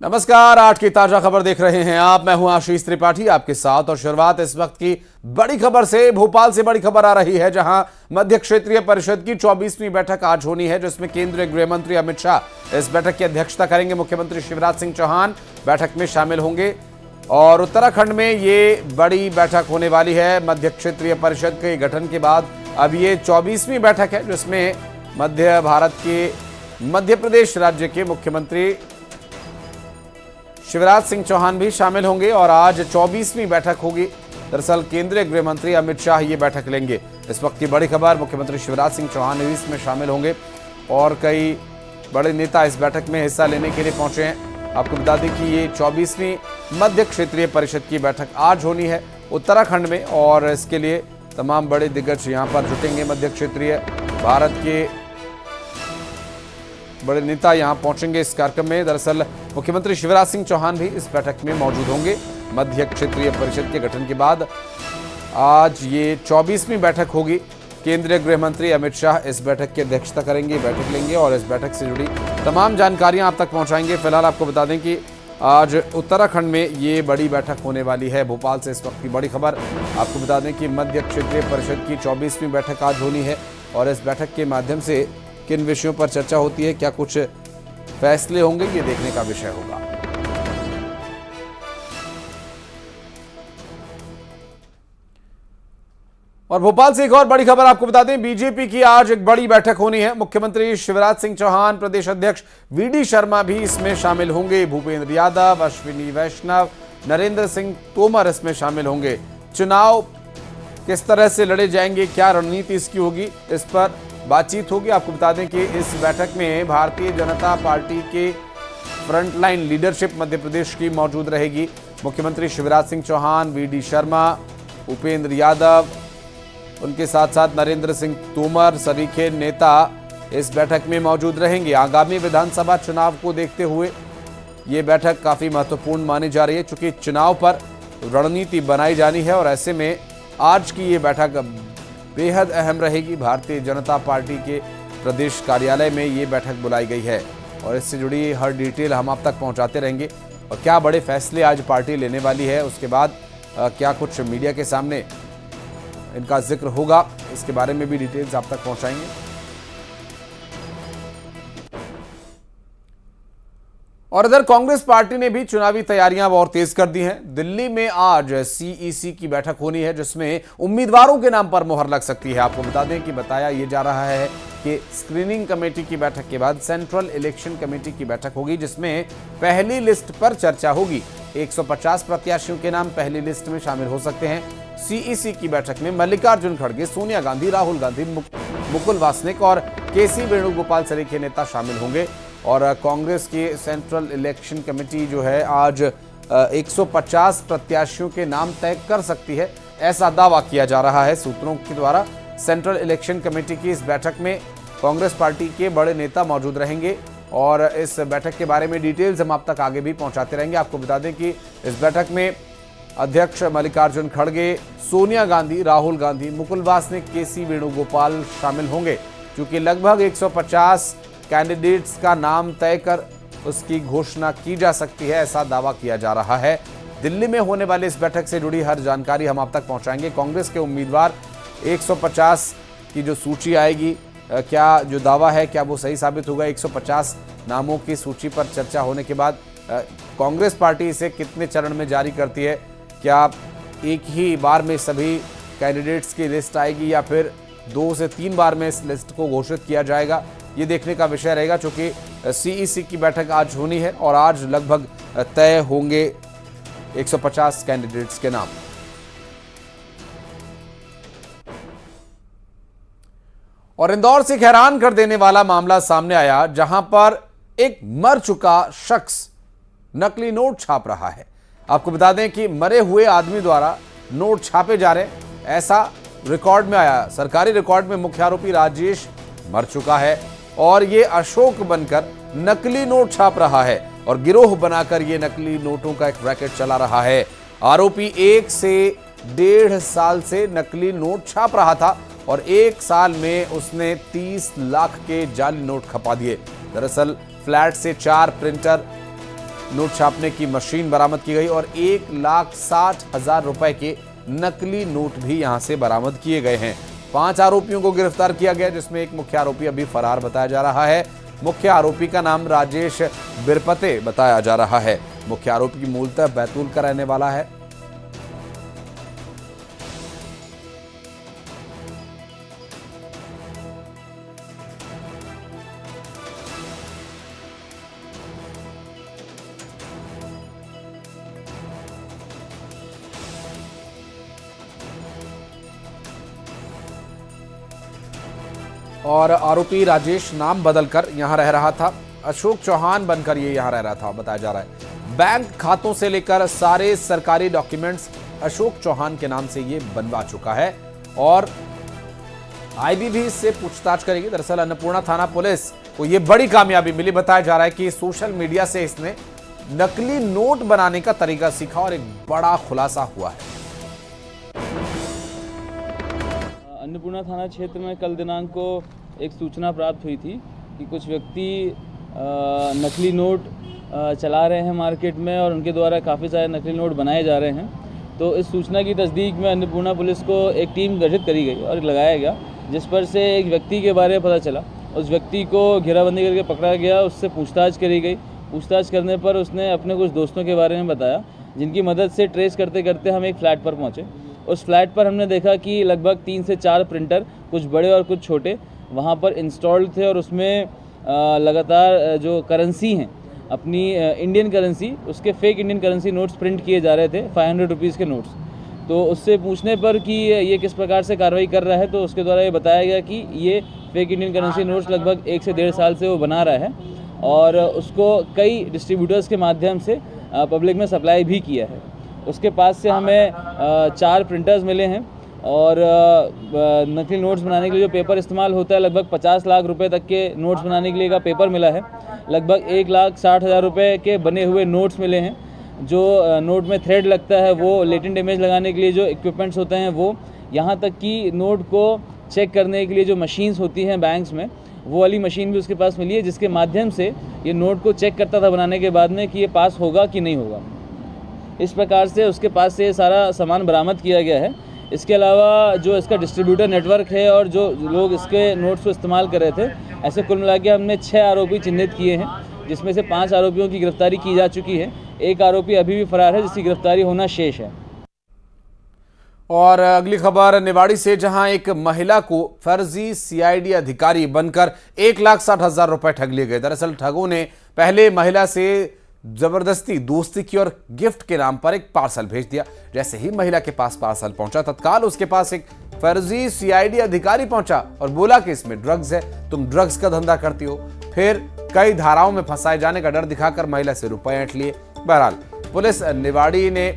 नमस्कार, आज की ताजा खबर देख रहे हैं आप। मैं हूं आशीष त्रिपाठी आपके साथ और शुरुआत इस वक्त की बड़ी खबर से। भोपाल से बड़ी खबर आ रही है, जहां मध्य क्षेत्रीय परिषद की 24वीं बैठक आज होनी है, जिसमें केंद्रीय गृह मंत्री अमित शाह इस बैठक की अध्यक्षता करेंगे। मुख्यमंत्री शिवराज सिंह चौहान बैठक में शामिल होंगे और उत्तराखंड में ये बड़ी बैठक होने वाली है। मध्य क्षेत्रीय परिषद के गठन के बाद अब ये 24वीं बैठक है, जिसमें मध्य भारत के मध्य प्रदेश राज्य के मुख्यमंत्री शिवराज सिंह चौहान भी शामिल होंगे और आज 24वीं बैठक होगी। दरअसल केंद्रीय गृह मंत्री अमित शाह ये बैठक लेंगे। इस वक्त की बड़ी खबर, मुख्यमंत्री शिवराज सिंह चौहान भी इसमें शामिल होंगे और कई बड़े नेता इस बैठक में हिस्सा लेने के लिए पहुंचे हैं। आपको बता दें कि ये 24वीं मध्य क्षेत्रीय परिषद की बैठक आज होनी है उत्तराखंड में और इसके लिए तमाम बड़े दिग्गज यहाँ पर जुटेंगे। मध्य क्षेत्रीय भारत के बड़े नेता यहां पहुंचेंगे इस कार्यक्रम में। दरअसल मुख्यमंत्री शिवराज सिंह चौहान भी इस बैठक में मौजूद होंगे। मध्य क्षेत्रीय परिषद के गठन के बाद आज ये 24वीं बैठक होगी। केंद्रीय गृह मंत्री अमित शाह इस बैठक की अध्यक्षता करेंगे, बैठक लेंगे और इस बैठक से जुड़ी तमाम जानकारियां आप तक पहुंचाएंगे। फिलहाल आपको बता दें कि आज उत्तराखंड में ये बड़ी बैठक होने वाली है। भोपाल से इस वक्त की बड़ी खबर, आपको बता दें कि मध्य क्षेत्रीय परिषद की 24वीं बैठक आज होनी है और इस बैठक के माध्यम से किन विषयों पर चर्चा होती है, क्या कुछ फैसले होंगे, ये देखने का विषय होगा। और भोपाल से एक और बड़ी खबर आपको बता दें, बीजेपी की आज एक बड़ी बैठक होनी है। मुख्यमंत्री शिवराज सिंह चौहान, प्रदेश अध्यक्ष वीडी शर्मा भी इसमें शामिल होंगे। भूपेंद्र यादव, अश्विनी वैष्णव, नरेंद्र सिंह तोमर इसमें शामिल होंगे। चुनाव किस तरह से लड़े जाएंगे, क्या रणनीति इसकी होगी, इस पर बातचीत होगी। आपको बता दें कि इस बैठक में भारतीय जनता पार्टी के फ्रंटलाइन लीडरशिप मध्य प्रदेश की मौजूद रहेगी। मुख्यमंत्री शिवराज सिंह चौहान, वीडी शर्मा, उपेंद्र यादव, उनके साथ साथ नरेंद्र सिंह तोमर सरीखे नेता इस बैठक में मौजूद रहेंगे। आगामी विधानसभा चुनाव को देखते हुए ये बैठक काफी महत्वपूर्ण मानी जा रही है, चूंकि चुनाव पर रणनीति बनाई जानी है और ऐसे में आज की ये बैठक बेहद अहम रहेगी। भारतीय जनता पार्टी के प्रदेश कार्यालय में ये बैठक बुलाई गई है और इससे जुड़ी हर डिटेल हम आप तक पहुंचाते रहेंगे। और क्या बड़े फैसले आज पार्टी लेने वाली है, उसके बाद क्या कुछ मीडिया के सामने इनका जिक्र होगा, इसके बारे में भी डिटेल्स आप तक पहुंचाएंगे। और इधर कांग्रेस पार्टी ने भी चुनावी तैयारियां और तेज कर दी हैं। दिल्ली में आज सीईसी की बैठक होनी है, जिसमें उम्मीदवारों के नाम पर मुहर लग सकती है। आपको बता दें कि बताया यह जा रहा है कि स्क्रीनिंग कमेटी की बैठक के बाद सेंट्रल इलेक्शन कमेटी की बैठक होगी, जिसमें पहली लिस्ट पर चर्चा होगी। 150 प्रत्याशियों के नाम पहली लिस्ट में शामिल हो सकते हैं। सीईसी की बैठक में मल्लिकार्जुन खड़गे, सोनिया गांधी, राहुल गांधी, मुकुल वासनिक और केसी वेणुगोपाल सरीखे नेता शामिल होंगे। और कांग्रेस की सेंट्रल इलेक्शन कमेटी जो है आज 150 प्रत्याशियों के नाम तय कर सकती है, ऐसा दावा किया जा रहा है सूत्रों के द्वारा। सेंट्रल इलेक्शन कमेटी की इस बैठक में कांग्रेस पार्टी के बड़े नेता मौजूद रहेंगे और इस बैठक के बारे में डिटेल्स हम आप तक आगे भी पहुंचाते रहेंगे। आपको बता दें कि इस बैठक में अध्यक्ष मल्लिकार्जुन खड़गे, सोनिया गांधी, राहुल गांधी, मुकुल वासनिक, केसी वेणुगोपाल शामिल होंगे। क्योंकि लगभग 150 कैंडिडेट्स का नाम तय कर उसकी घोषणा की जा सकती है, ऐसा दावा किया जा रहा है। दिल्ली में होने वाली इस बैठक से जुड़ी हर जानकारी हम आप तक पहुंचाएंगे। कांग्रेस के उम्मीदवार 150 की जो सूची आएगी, क्या जो दावा है क्या वो सही साबित होगा। 150 नामों की सूची पर चर्चा होने के बाद कांग्रेस पार्टी इसे कितने चरण में जारी करती है, क्या एक ही बार में सभी कैंडिडेट्स की लिस्ट आएगी या फिर 2 से 3 बार में इस लिस्ट को घोषित किया जाएगा, ये देखने का विषय रहेगा। चूंकि सीईसी की बैठक आज होनी है और आज लगभग तय होंगे 150 कैंडिडेट्स के नाम। और इंदौर से हैरान कर देने वाला मामला सामने आया, जहां पर एक मर चुका शख्स नकली नोट छाप रहा है। आपको बता दें कि मरे हुए आदमी द्वारा नोट छापे जा रहे हैं, ऐसा रिकॉर्ड में आया। सरकारी रिकॉर्ड में मुख्य आरोपी राजेश मर चुका है और ये अशोक बनकर नकली नोट छाप रहा है और गिरोह बनाकर ये नकली नोटों का एक रैकेट चला रहा है। आरोपी 1 से 1.5 साल से नकली नोट छाप रहा था और 1 साल में उसने 30 लाख के जाली नोट खपा दिए। दरअसल फ्लैट से 4 प्रिंटर नोट छापने की मशीन बरामद की गई और 1,60,000 रुपए के नकली नोट भी यहां से बरामद किए गए हैं। 5 आरोपियों को गिरफ्तार किया गया, जिसमें एक मुख्य आरोपी अभी फरार बताया जा रहा है। मुख्य आरोपी का नाम राजेश बिरपते बताया जा रहा है। मुख्य आरोपी मूलतः बैतूल का रहने वाला है। और आरोपी राजेश नाम बदलकर यहां रह रहा था, अशोक चौहान बनकर ये यहां रह रहा था बताया जा रहा है। बैंक खातों से लेकर सारे सरकारी डॉक्यूमेंट्स अशोक चौहान के नाम से ये बनवा चुका है और आईबी भी इससे पूछताछ करेगी। दरअसल अन्नपूर्णा थाना पुलिस को ये बड़ी कामयाबी मिली। बताया जा रहा है कि सोशल मीडिया से इसने नकली नोट बनाने का तरीका सीखा और एक बड़ा खुलासा हुआ है। अन्नपूर्णा थाना क्षेत्र में कल दिनांक को एक सूचना प्राप्त हुई थी कि कुछ व्यक्ति नकली नोट चला रहे हैं मार्केट में और उनके द्वारा काफ़ी सारे नकली नोट बनाए जा रहे हैं। तो इस सूचना की तस्दीक में अन्नपूर्णा पुलिस को एक टीम गठित करी गई और लगाया गया, जिस पर से एक व्यक्ति के बारे में पता चला। उस व्यक्ति को घेराबंदी करके पकड़ा गया, उससे पूछताछ करी गई। पूछताछ करने पर उसने अपने कुछ दोस्तों के बारे में बताया, जिनकी मदद से ट्रेस करते करते हम एक फ्लैट पर पहुँचे। उस फ्लैट पर हमने देखा कि लगभग 3 से 4 प्रिंटर, कुछ बड़े और कुछ छोटे, वहाँ पर इंस्टॉल्ड थे और उसमें लगातार जो करेंसी हैं अपनी इंडियन करेंसी, उसके fake Indian currency notes print किए जा रहे थे, 500 रुपीज़ के नोट्स। तो उससे पूछने पर कि ये किस प्रकार से कार्रवाई कर रहा है, तो उसके द्वारा ये बताया गया कि ये फेक इंडियन करेंसी नोट्स लगभग 1 से 1.5 साल से वो बना रहा है और उसको कई डिस्ट्रीब्यूटर्स के माध्यम से पब्लिक में सप्लाई भी किया है। उसके पास से हमें 4 प्रिंटर्स मिले हैं और नकली नोट्स बनाने के लिए जो पेपर इस्तेमाल होता है, लगभग 50 लाख रुपए तक के नोट्स बनाने के लिए का पेपर मिला है। लगभग 1,60,000 रुपए के बने हुए नोट्स मिले हैं। जो नोट में थ्रेड लगता है वो, लेटेंट इमेज लगाने के लिए जो इक्विपमेंट्स होते हैं वो, यहाँ तक कि नोट को चेक करने के लिए जो मशीन्स होती हैं बैंक्स में, वो वाली मशीन भी उसके पास मिली है, जिसके माध्यम से ये नोट को चेक करता था बनाने के बाद में कि ये पास होगा कि नहीं होगा। इस प्रकार से उसके पास से सारा सामान बरामद किया गया है। इसके अलावा जो इसका डिस्ट्रीब्यूटर नेटवर्क है और जो लोग इसके नोट्स को इस्तेमाल कर रहे थे, ऐसे कुल मिला के हमने 6 आरोपी चिन्हित किए हैं, जिसमें से 5 आरोपियों की गिरफ्तारी की जा चुकी है। एक आरोपी अभी भी फरार है, जिसकी गिरफ्तारी होना शेष है। और अगली खबर निवाड़ी से, जहां एक महिला को फर्जी सीआईडी अधिकारी बनकर 1,60,000 रुपए ठग लिए गए। दरअसल ठगों ने पहले महिला से जबरदस्ती दोस्ती की और गिफ्ट के नाम पर एक पार्सल भेज दिया। जैसे ही महिला के पास पार्सल पहुंचा, तत्काल उसके पास एक फर्जी सीआईडी अधिकारी पहुंचा और बोला कि इसमें ड्रग्स है, तुम ड्रग्स का धंधा करती हो। फिर कई धाराओं में फंसाए जाने का डर दिखाकर महिला से रुपए ऐंठ लिए। बहरहाल पुलिस निवाड़ी ने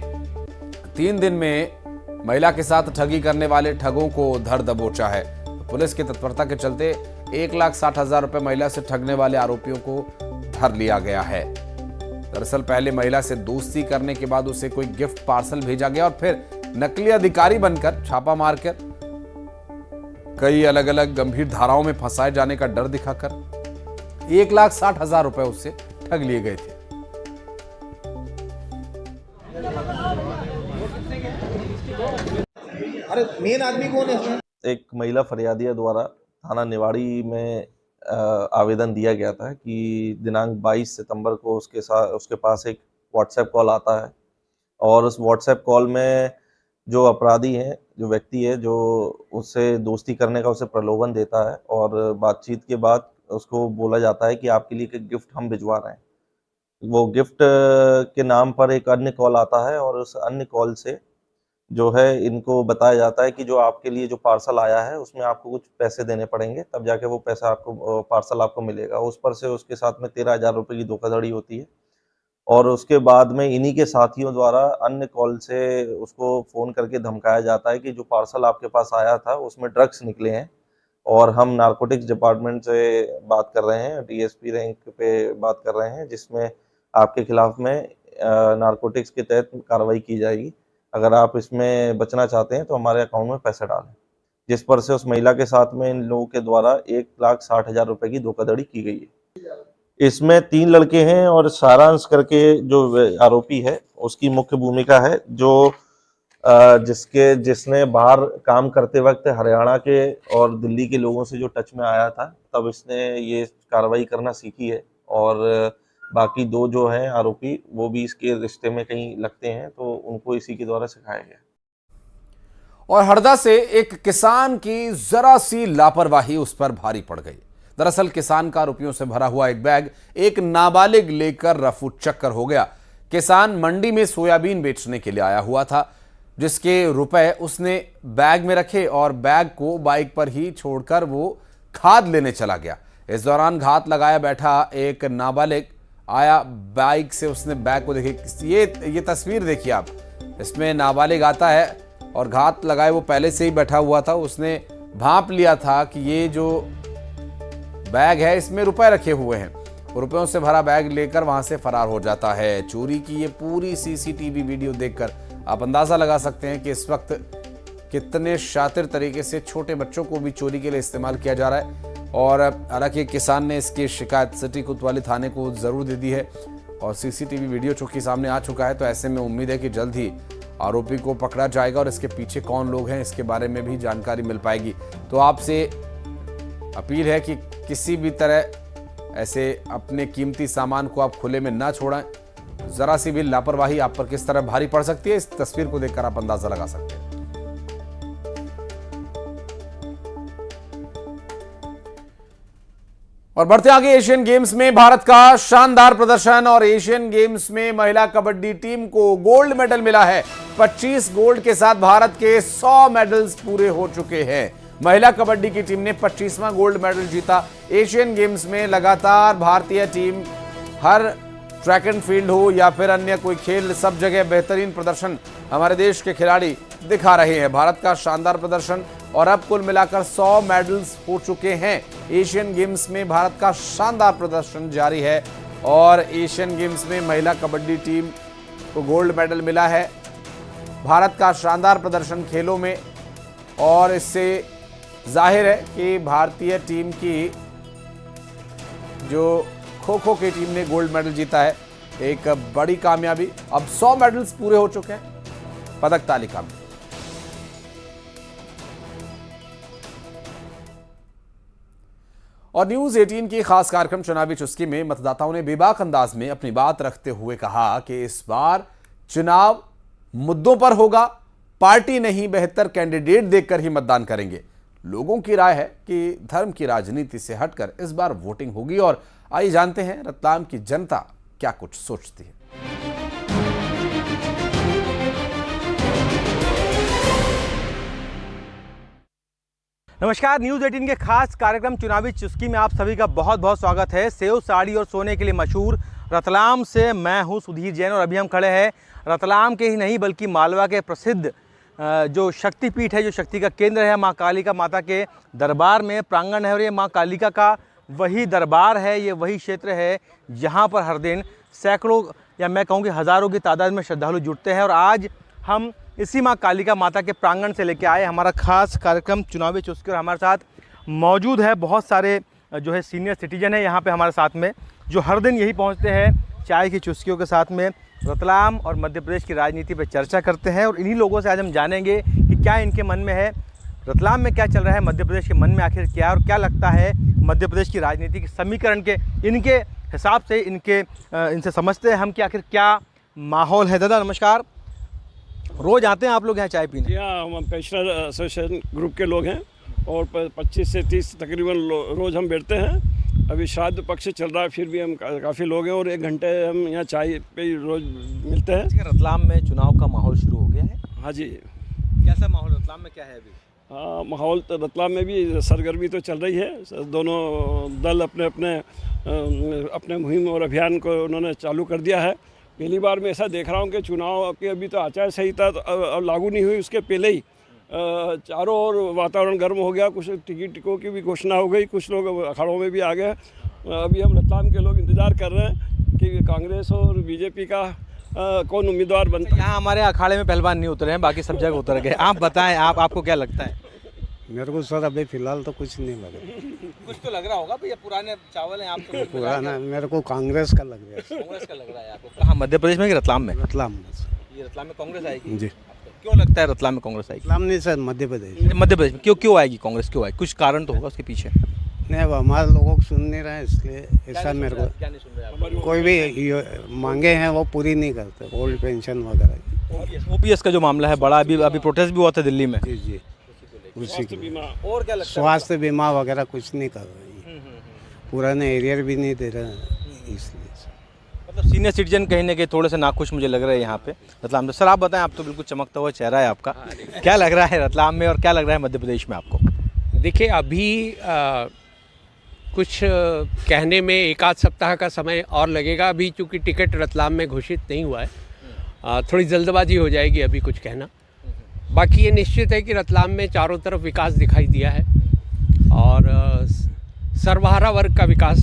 3 दिन में महिला के साथ ठगी करने वाले ठगों को धर दबोचा है। पुलिस की तत्परता के चलते 1,60,000 रुपए महिला से ठगने वाले आरोपियों को धर लिया गया है। दरअसल पहले महिला से दोस्ती करने के बाद उसे कोई गिफ्ट पार्सल भेजा गया और फिर नकली अधिकारी बनकर छापा मारकर कई अलग अलग गंभीर धाराओं में फंसाए जाने का डर दिखाकर 1,60,000 रुपए उससे ठग लिए गए थे। अरे मेन आदमी कौन है? एक महिला फरियादिया द्वारा थाना निवाड़ी में आवेदन दिया गया था कि दिनांक 22 सितंबर को उसके पास एक व्हाट्सएप कॉल आता है और उस व्हाट्सएप कॉल में जो अपराधी है, जो व्यक्ति है, जो उससे दोस्ती करने का उसे प्रलोभन देता है और बातचीत के बाद उसको बोला जाता है कि आपके लिए एक गिफ्ट हम भिजवा रहे हैं। वो गिफ्ट के नाम पर एक अन्य कॉल आता है और उस अन्य कॉल से जो है इनको बताया जाता है कि जो आपके लिए जो पार्सल आया है उसमें आपको कुछ पैसे देने पड़ेंगे, तब जाके वो पैसा आपको पार्सल आपको मिलेगा। उस पर से उसके साथ में 13,000 रुपये की धोखाधड़ी होती है और उसके बाद में इन्हीं के साथियों द्वारा अन्य कॉल से उसको फ़ोन करके धमकाया जाता है कि जो पार्सल आपके पास आया था उसमें ड्रग्स निकले हैं और हम नारकोटिक्स डिपार्टमेंट से बात कर रहे हैं, डीएसपी रैंक पे बात कर रहे हैं, जिसमें आपके खिलाफ में नारकोटिक्स के तहत कार्रवाई की जाएगी। अगर आप इसमें बचना चाहते हैं तो हमारे अकाउंट में पैसे डालें। जिस पर से उस महिला के साथ में इन लोगों के द्वारा 1,60,000 रुपये की धोखाधड़ी की गई है। इसमें 3 लड़के हैं और सारांश करके जो आरोपी है उसकी मुख्य भूमिका है, जो जिसने बाहर काम करते वक्त हरियाणा के और दिल्ली के लोगों से जो टच में आया था, तब इसने ये कार्रवाई करना सीखी है। और बाकी 2 जो हैं आरोपी वो भी इसके रिश्ते में कहीं लगते हैं, तो उनको इसी के द्वारा सिखाया गया। और हरदा से एक किसान की जरा सी लापरवाही उस पर भारी पड़ गई। दरअसल किसान का रुपयों से भरा हुआ एक बैग एक नाबालिग लेकर रफू चक्कर हो गया। किसान मंडी में सोयाबीन बेचने के लिए आया हुआ था, जिसके रुपए उसने बैग में रखे और बैग को बाइक पर ही छोड़कर वो खाद लेने चला गया। इस दौरान घात लगाया बैठा एक नाबालिग आया बाइक से, उसने बैग को देखिए, ये तस्वीर देखिए आप। इसमें नाबालिग आता है और घात लगाए वो पहले से ही बैठा हुआ था। उसने भांप लिया था कि ये जो बैग है इसमें रुपए रखे हुए हैं। रुपयों से भरा बैग लेकर वहां से फरार हो जाता है। चोरी की ये पूरी सीसीटीवी वीडियो देखकर आप अंदाजा लगा सकते हैं कि इस वक्त कितने शातिर तरीके से छोटे बच्चों को भी चोरी के लिए इस्तेमाल किया जा रहा है। और हालांकि किसान ने इसकी शिकायत सिटी कोतवाली थाने को जरूर दे दी है और सीसीटीवी वीडियो चूंकि सामने आ चुका है, तो ऐसे में उम्मीद है कि जल्द ही आरोपी को पकड़ा जाएगा और इसके पीछे कौन लोग हैं इसके बारे में भी जानकारी मिल पाएगी। तो आपसे अपील है कि किसी भी तरह ऐसे अपने कीमती सामान को आप खुले में ना छोड़ें। जरा सी भी लापरवाही आप पर किस तरह भारी पड़ सकती है, इस तस्वीर को देखकर आप अंदाजा लगा सकते हैं। और बढ़ते आगे, एशियन गेम्स में भारत का शानदार प्रदर्शन और एशियन गेम्स में महिला कबड्डी टीम को गोल्ड मेडल मिला है। 25 गोल्ड के साथ भारत के 100 मेडल्स पूरे हो चुके हैं। महिला कबड्डी की टीम ने 25वां गोल्ड मेडल जीता। एशियन गेम्स में लगातार भारतीय team her track and field हो या फिर अन्य कोई खेल, सब जगह बेहतरीन प्रदर्शन हमारे देश के खिलाड़ी दिखा रहे हैं। भारत का शानदार प्रदर्शन और अब कुल मिलाकर 100 मेडल्स हो चुके हैं। एशियन गेम्स में भारत का शानदार प्रदर्शन जारी है और एशियन गेम्स में महिला कबड्डी टीम को गोल्ड मेडल मिला है। भारत का शानदार प्रदर्शन खेलों में, और इससे जाहिर है कि भारतीय टीम की जो खो खो की टीम ने गोल्ड मेडल जीता है, एक बड़ी कामयाबी। अब 100 मेडल्स पूरे हो चुके हैं पदक तालिका में। और न्यूज 18 की खास कार्यक्रम चुनावी चुस्की में मतदाताओं ने बेबाक अंदाज में अपनी बात रखते हुए कहा कि इस बार चुनाव मुद्दों पर होगा, पार्टी नहीं बेहतर कैंडिडेट देखकर ही मतदान करेंगे। लोगों की राय है कि धर्म की राजनीति से हटकर इस बार वोटिंग होगी। और आइए जानते हैं रतलाम की जनता क्या कुछ सोचती है। नमस्कार, न्यूज़ 18 के खास कार्यक्रम चुनावी चुस्की में आप सभी का बहुत बहुत स्वागत है। सेव, साड़ी और सोने के लिए मशहूर रतलाम से मैं हूं सुधीर जैन और अभी हम खड़े हैं रतलाम के ही नहीं बल्कि मालवा के प्रसिद्ध जो शक्तिपीठ है, जो शक्ति का केंद्र है, माँ कालिका माता के दरबार में प्रांगण है। और ये माँ कालिका का वही दरबार है, ये वही क्षेत्र है जहाँ पर हर दिन सैकड़ों या मैं कहूँ कि हज़ारों की तादाद में श्रद्धालु जुटते हैं। और आज हम इसी माँ कालिका माता के प्रांगण से लेके आए हमारा खास कार्यक्रम चुनावी चुस्की। और हमारे साथ मौजूद है बहुत सारे जो है सीनियर सिटीजन है यहाँ पे हमारे साथ में, जो हर दिन यही पहुँचते हैं चाय की चुस्कियों के साथ में, रतलाम और मध्य प्रदेश की राजनीति पर चर्चा करते हैं। और इन्हीं लोगों से आज हम जानेंगे कि क्या इनके मन में है, रतलाम में क्या चल रहा है, मध्य प्रदेश के मन में आखिर क्या, और क्या लगता है मध्य प्रदेश की राजनीति के समीकरण के इनके हिसाब से इनसे समझते हैं हम कि आखिर क्या माहौल है। दादा नमस्कार, रोज़ आते हैं आप लोग यहाँ चाय पीने? जी हाँ, हम पेंशनर एसोसिएशन ग्रुप के लोग हैं और 25 से 30 तकरीबन रोज़ हम बैठते हैं। अभी श्राद्ध पक्ष चल रहा है, फिर भी हम काफ़ी लोग हैं और 1 घंटे हम यहाँ चाय पे रोज़ मिलते हैं। रतलाम में चुनाव का माहौल शुरू हो गया है? हाँ जी। कैसा माहौल रतलाम में क्या है अभी? हाँ, माहौल तो रतलाम में भी सरगर्मी तो चल रही है। दोनों दल अपने मुहिम और अभियान को उन्होंने चालू कर दिया है। पहली बार मैं ऐसा देख रहा हूँ कि चुनाव की अभी तो आचार संहिता लागू नहीं हुई, उसके पहले ही चारों ओर वातावरण गर्म हो गया। कुछ टिकटों की भी घोषणा हो गई, कुछ लोग अखाड़ों में भी आ गए। अभी हम रतलाम के लोग इंतज़ार कर रहे हैं कि कांग्रेस और बीजेपी का कौन उम्मीदवार बनता है। यहाँ हमारे अखाड़े में पहलवान नहीं उतरे हैं, बाकी सब जगह उतर गए। आप बताएं, आपको क्या लगता है? मेरे को सर अभी फ़िलहाल तो कुछ नहीं लगा। कुछ तो लग रहा होगा भैया, पुराने चावल हैं आप तो पुराना मेरे को कांग्रेस का लग रहा है। कांग्रेस का लग रहा है आपको। कहाँ, मध्य प्रदेश में कि रतलाम में? रतलाम में। ये रतलाम में कांग्रेस आएगी जी। क्यों लगता है रतलाम में कांग्रेस आएगी? रतलाम नहीं सर, मध्य प्रदेश। मध्य प्रदेश में क्यों आएगी कांग्रेस, क्यों आएगी? कुछ कारण तो होगा उसके पीछे। नहीं, अब हमारे लोगों को सुन नहीं रहे हैं, इसलिए ऐसा मेरे को क्या नहीं सुन रहे आप? कोई भी मांगे हैं वो पूरी नहीं करते, ओल्ड पेंशन वगैरह। ओपीएस का जो मामला है बड़ा, अभी प्रोटेस्ट भी हुआ था दिल्ली में। जी जी, उसी के और क्या लगता है? स्वास्थ्य बीमा वगैरह कुछ नहीं कर रही, पुराने एरियर भी नहीं दे रहे हैं, इसलिए। मतलब सीनियर सिटीजन कहीं ना कहीं थोड़े से नाखुश मुझे लग रहे हैं यहाँ पे रतलाम में। सर आप बताएं, आप तो बिल्कुल चमकता हुआ चेहरा है आपका, क्या लग रहा है रतलाम में और क्या लग रहा है मध्य प्रदेश में आपको? देखिए, अभी कुछ कहने में एक आध सप्ताह का समय और लगेगा, अभी चूँकि टिकट रतलाम में घोषित नहीं हुआ है, थोड़ी जल्दबाजी हो जाएगी अभी कुछ कहना। बाकी ये निश्चित है कि रतलाम में चारों तरफ विकास दिखाई दिया है और सर्वहारा वर्ग का विकास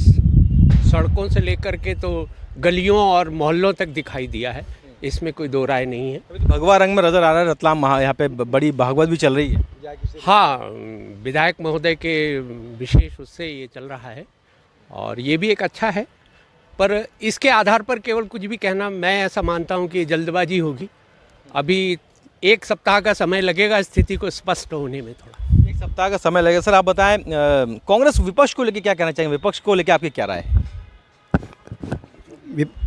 सड़कों से लेकर के तो गलियों और मोहल्लों तक दिखाई दिया है, इसमें कोई दो राय नहीं है। भगवा रंग में नजर आ रहा है रतलाम, यहाँ पे बड़ी भागवत भी चल रही है। हाँ, विधायक महोदय के विशेष उससे ये चल रहा है और ये भी एक अच्छा है, पर इसके आधार पर केवल कुछ भी कहना, मैं ऐसा मानता हूँ कि जल्दबाजी होगी। अभी एक सप्ताह का समय लगेगा स्थिति को स्पष्ट होने में, थोड़ा एक सप्ताह का समय लगेगा। सर आप बताएं, कांग्रेस विपक्ष को लेकर क्या कहना चाहेंगे? विपक्ष को लेकर आपकी क्या राय है?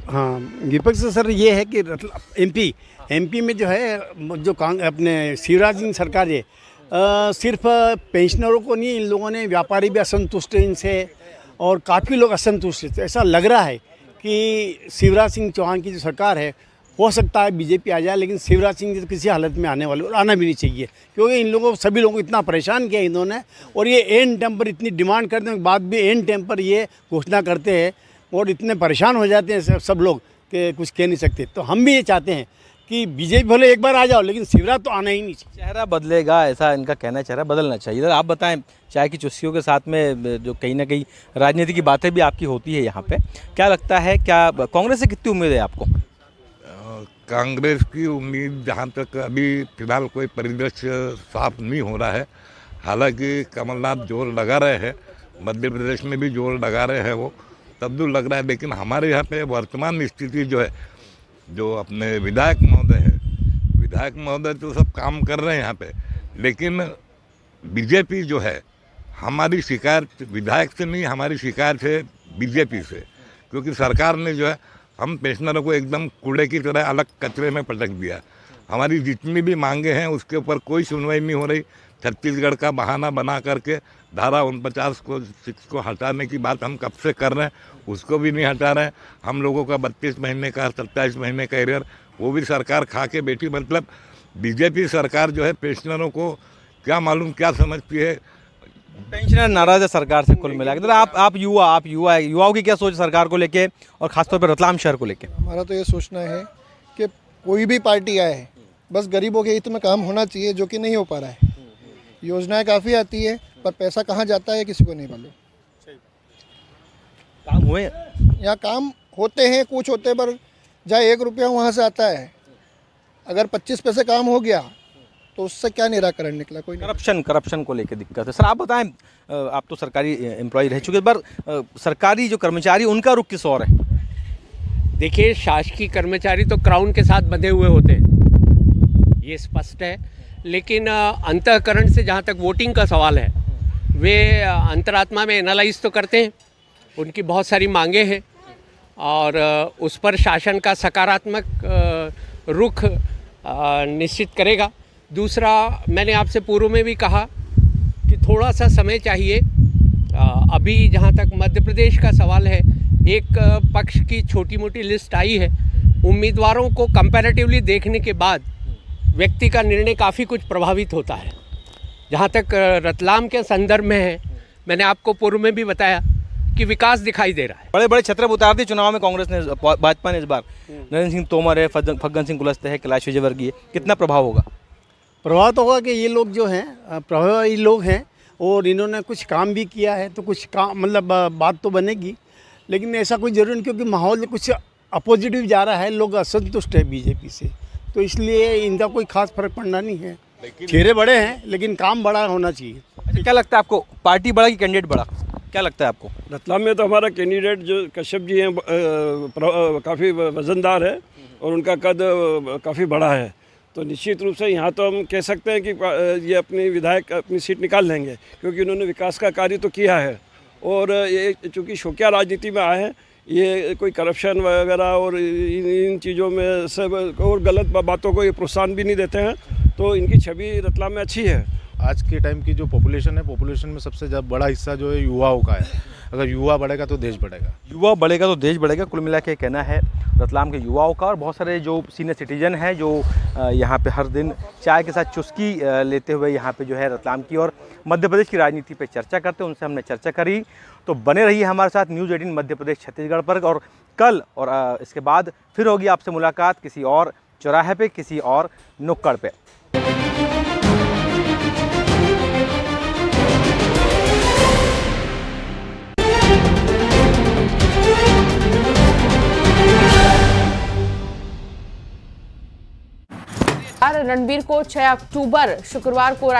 हाँ, विपक्ष सर ये है कि एमपी में जो है, जो अपने शिवराज सिंह सरकार है, सिर्फ पेंशनरों को नहीं, इन लोगों ने व्यापारी भी असंतुष्ट हैं इनसे और काफ़ी लोग असंतुष्ट हैं। ऐसा लग रहा है कि शिवराज सिंह चौहान की जो सरकार है, हो सकता है बीजेपी आ जाए, लेकिन शिवराज सिंह तो किसी हालत में आने वाले और आना भी नहीं चाहिए, क्योंकि इन लोगों सभी लोगों को इतना परेशान किया इन्होंने, और ये एंड टाइम पर इतनी डिमांड करने के बाद भी एंड टाइम पर ये घोषणा करते हैं और इतने परेशान हो जाते हैं सब लोग कि कुछ कह नहीं सकते। तो हम भी ये चाहते हैं कि बीजेपी भले एक बार आ जाओ, लेकिन शिवराज तो आना ही नहीं चाहिए। चेहरा बदलेगा, ऐसा इनका कहना है, चेहरा बदलना चाहिए। इधर आप बताएं, चाय की चुस्कियों के साथ में जो कहीं ना कहीं राजनीति की बातें भी आपकी होती है यहाँ पे, क्या लगता है, क्या कांग्रेस से कितनी उम्मीद है आपको? कांग्रेस की उम्मीद जहाँ तक अभी फिलहाल कोई परिदृश्य साफ नहीं हो रहा है। हालांकि कमलनाथ जोर लगा रहे हैं, मध्य प्रदेश में भी जोर लगा रहे हैं, वो तब्दील लग रहा है। लेकिन हमारे यहाँ पे वर्तमान स्थिति जो है, जो अपने विधायक महोदय तो सब काम कर रहे हैं यहाँ पे, लेकिन बीजेपी जो है, हमारी शिकायत विधायक से नहीं, हमारी शिकायत है बीजेपी से, क्योंकि सरकार ने जो है हम पेंशनरों को एकदम कूड़े की तरह अलग कचरे में पटक दिया। हमारी जितनी भी मांगे हैं उसके ऊपर कोई सुनवाई नहीं हो रही। छत्तीसगढ़ का बहाना बना करके धारा 49 को हटाने की बात हम कब से कर रहे हैं, उसको भी नहीं हटा रहे हैं। हम लोगों का 32 महीने का 27 महीने का एरियर वो भी सरकार खा के बैठी। मतलब बीजेपी सरकार जो है पेंशनरों को क्या मालूम क्या समझती है। पेंशनर नाराज है सरकार से कुल मिला के। आप युवाओं की क्या सोच सरकार को लेके और खासतौर पर रतलाम शहर को लेके? हमारा तो ये सोचना है कि कोई भी पार्टी आए, बस गरीबों के हित में काम होना चाहिए, जो कि नहीं हो पा रहा है। योजनाएं काफ़ी आती है, पर पैसा कहाँ जाता है किसी को नहीं मालूम। काम हुए यहाँ काम होते हैं, कुछ होते हैं, पर जहाँ 1 रुपया वहाँ से आता है, अगर 25 पैसे काम हो गया तो उससे क्या निराकरण निकला? कोई करप्शन को लेके दिक्कत है। सर आप बताएं, आप तो सरकारी एम्प्लॉय रह चुके, पर सरकारी जो कर्मचारी उनका रुख किस और है? देखिए, शासकीय कर्मचारी तो क्राउन के साथ बंधे हुए होते हैं, ये स्पष्ट है, लेकिन अंतःकरण से जहाँ तक वोटिंग का सवाल है, वे अंतरात्मा में एनालाइज तो करते हैं, उनकी बहुत सारी मांगे हैं और उस पर शासन का सकारात्मक रुख निश्चित करेगा। दूसरा, मैंने आपसे पूर्व में भी कहा कि थोड़ा सा समय चाहिए। अभी जहाँ तक मध्य प्रदेश का सवाल है, एक पक्ष की छोटी मोटी लिस्ट आई है। उम्मीदवारों को कंपैरेटिवली देखने के बाद व्यक्ति का निर्णय काफ़ी कुछ प्रभावित होता है। जहाँ तक रतलाम के संदर्भ में है, मैंने आपको पूर्व में भी बताया कि विकास दिखाई दे रहा है। बड़े बड़े छत्र उतार दिए चुनाव में कांग्रेस ने, भाजपा ने इस बार। नरेंद्र सिंह तोमर है, फग्गन सिंह कुलस्ते है, कैलाश विजयवर्गीय, कितना प्रभाव होगा? प्रभाव तो होगा कि ये लोग जो हैं प्रभावी लोग हैं और इन्होंने कुछ काम भी किया है, तो कुछ काम मतलब बात तो बनेगी, लेकिन ऐसा कोई ज़रूरी नहीं, क्योंकि माहौल कुछ अपोजिटिव जा रहा है, लोग असंतुष्ट है बीजेपी से, तो इसलिए इनका कोई खास फर्क पड़ना नहीं है। चेहरे बड़े हैं लेकिन काम बड़ा होना चाहिए। अच्छा, क्या लगता है आपको, पार्टी बड़ा कि कैंडिडेट बड़ा? क्या लगता है आपको? रतलाम में तो हमारा कैंडिडेट जो कश्यप जी हैं काफ़ी वज़नदार है और उनका कद काफ़ी बड़ा है, तो निश्चित रूप से यहाँ तो हम कह सकते हैं कि ये अपनी विधायक अपनी सीट निकाल लेंगे, क्योंकि उन्होंने विकास का कार्य तो किया है। और ये चूँकि शौकिया राजनीति में आए हैं, ये कोई करप्शन वगैरह और इन चीज़ों में सब और गलत बातों को ये प्रोत्साहन भी नहीं देते हैं, तो इनकी छवि रतलाम में अच्छी है। आज के टाइम की जो पॉपुलेशन है, पॉपुलेशन में सबसे ज़्यादा बड़ा हिस्सा जो है युवाओं का है। अगर युवा बढ़ेगा तो देश बढ़ेगा, युवा बढ़ेगा तो देश बढ़ेगा। कुल मिला के कहना है रतलाम के युवाओं का। और बहुत सारे जो सीनियर सिटीजन हैं जो यहाँ पे हर दिन चाय के साथ चुस्की लेते हुए यहाँ पे जो है रतलाम की और मध्य प्रदेश की राजनीति पे चर्चा करते हैं, उनसे हमने चर्चा करी। तो बने रहिए हमारे साथ न्यूज़ 18 मध्य प्रदेश छत्तीसगढ़ पर। और कल और इसके बाद फिर होगी आपसे मुलाकात किसी और चौराहे पे, किसी और नुक्कड़ पे। रणबीर को 6 अक्टूबर शुक्रवार को